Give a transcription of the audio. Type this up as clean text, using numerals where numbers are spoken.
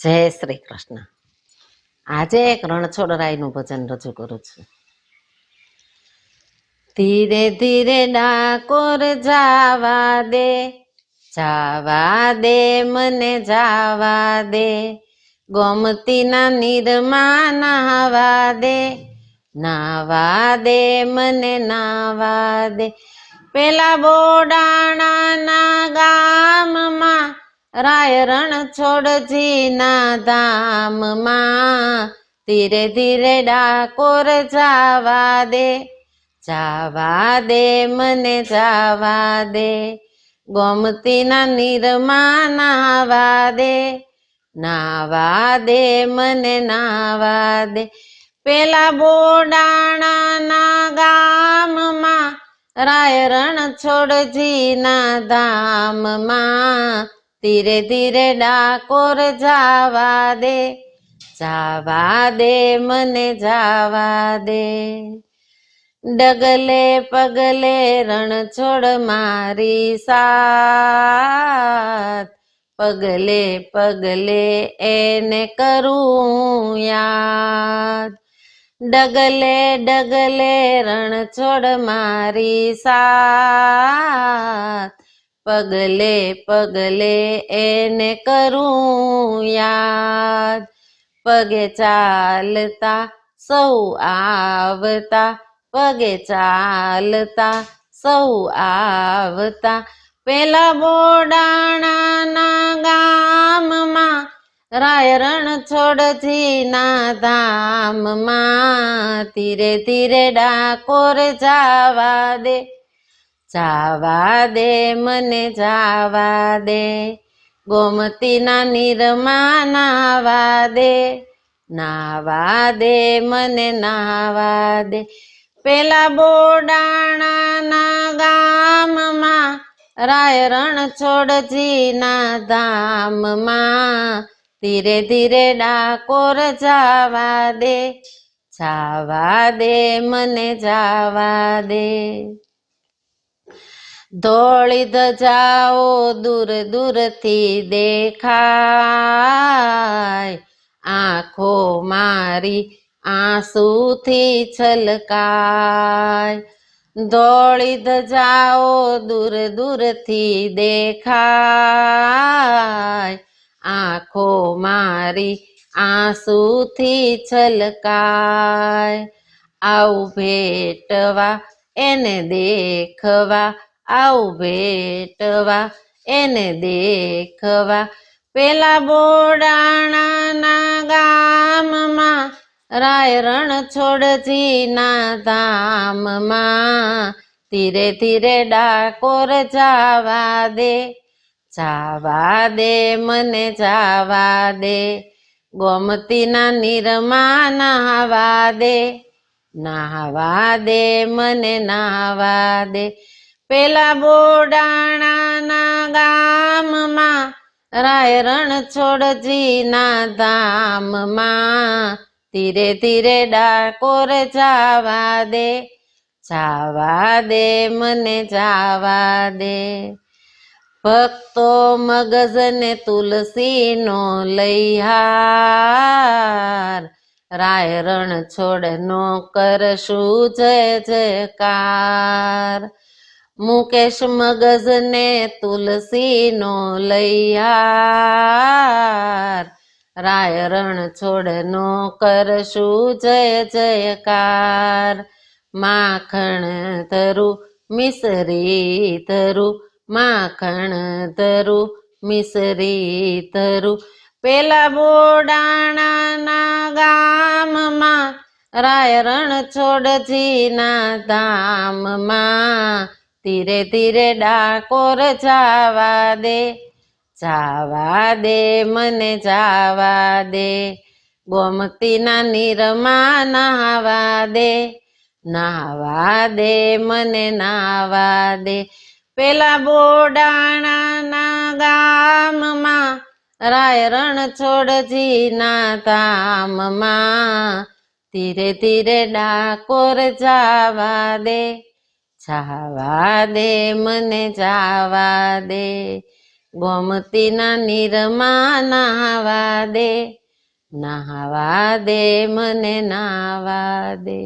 જય શ્રી કૃષ્ણ. આજે એક રણછોડરાયનું ભજન રજૂ કરું છું. ધીરે ધીરે ડાકોર જાવા દે, જાવા દે મને જાવા દે, ગોમતીના નીરમાં નાવા દે, નાવા દે મને નાવા દે. પેલા બોડાણાના ગામમાં રાય રણછોડજીના ધામમાં ધીરે ધીરે ડાકોર જાવા દે, જાવા દે મને જાવા દે, ગોમતીના નીરમાં નાવા દે, નાવા દે મને નાવા દે. પેલા બોડાણાના ગામમાં રાય રણછોડજીના ધામમાં ધીરે ધીરે ડાકોર જાવા દે, જાવા દે મને જાવા દે. ડગલે પગલે રણછોડ મારી સાથ, પગલે પગલે એને કરું યાદ. ડગલે ડગલે રણછોડ મારી સાથ, પગલે પગલે એને કરું યાદ. પગે ચાલતા સૌ આવતા, પગે ચાલતા સૌ આવતા, પેલા બોડાણાના ગામમાં રાય રણછોડજીના ધામમાં ધીરે ધીરે ડાકોર જાવા દે, જાવા દે મને જાવા દે, ગોમતીના નીરમાં નાવા દે, નાવા દે મને નાવા દે. પેલા બોડાણાના ગામમાં રાય રણછોડજીના ધામમાં ધીરે ધીરે ડાકોર જાવા દે, જાવા દે મને જાવા દે. ધોળી ધજાઓ દૂર દૂરથી દેખાય, આંખો મારી આંસુથી છલકાય. ધોળી ધજાઓ દૂર દૂરથી દેખાય, આંખો મારી આંસુથી છલકાય. આવું ભેટવા એને દેખવા, આવું ભેટવા એને દેખવા, પેલા બોડાણાના ગામમાં રાય રણછોડજીના ધામમાં ધીરે ધીરે ડાકોર જાવા દે, જાવા દે મને જાવા દે, ગોમતીના નીરમાં નાવા દે, નાવા દે મને નાવા દે. પેલા બોડાણાના ગામમાં રાય રણછોડજીના ધામમાં ધીરે ધીરે ડાકોર જાવા દે, જાવા દે મને જાવા દે. ભક્તો મગજને તુલસીનો લઈહાર, રાય રણછોડનો કરશું જય જયકાર. મુકેશ મગજને તુલસીનો લઈહાર, રાય રણછોડનો કરશું જય જયકાર. માખણ ધરું મિસરી ધરું, માખણ ધરું મિસરી ધરું, પેલા બોડાણાના ગામમાં રાય રણછોડજીના ધામમાં ધીરે ધીરે ડાકોર જાવા દે, જાવા દે મને જાવા દે, ગોમતીના નીરમાં નાવા દે, નાવા દે મને નાવા દે. પેલા બોડાણાના ગામમાં રાય રણછોડજીના ધામમાં ધીરે ધીરે ડાકોર જાવા દે, જાવા દે મને જાવા દે, ગોમતીના નીરમાં નાહવા દે મને નાહવા દે.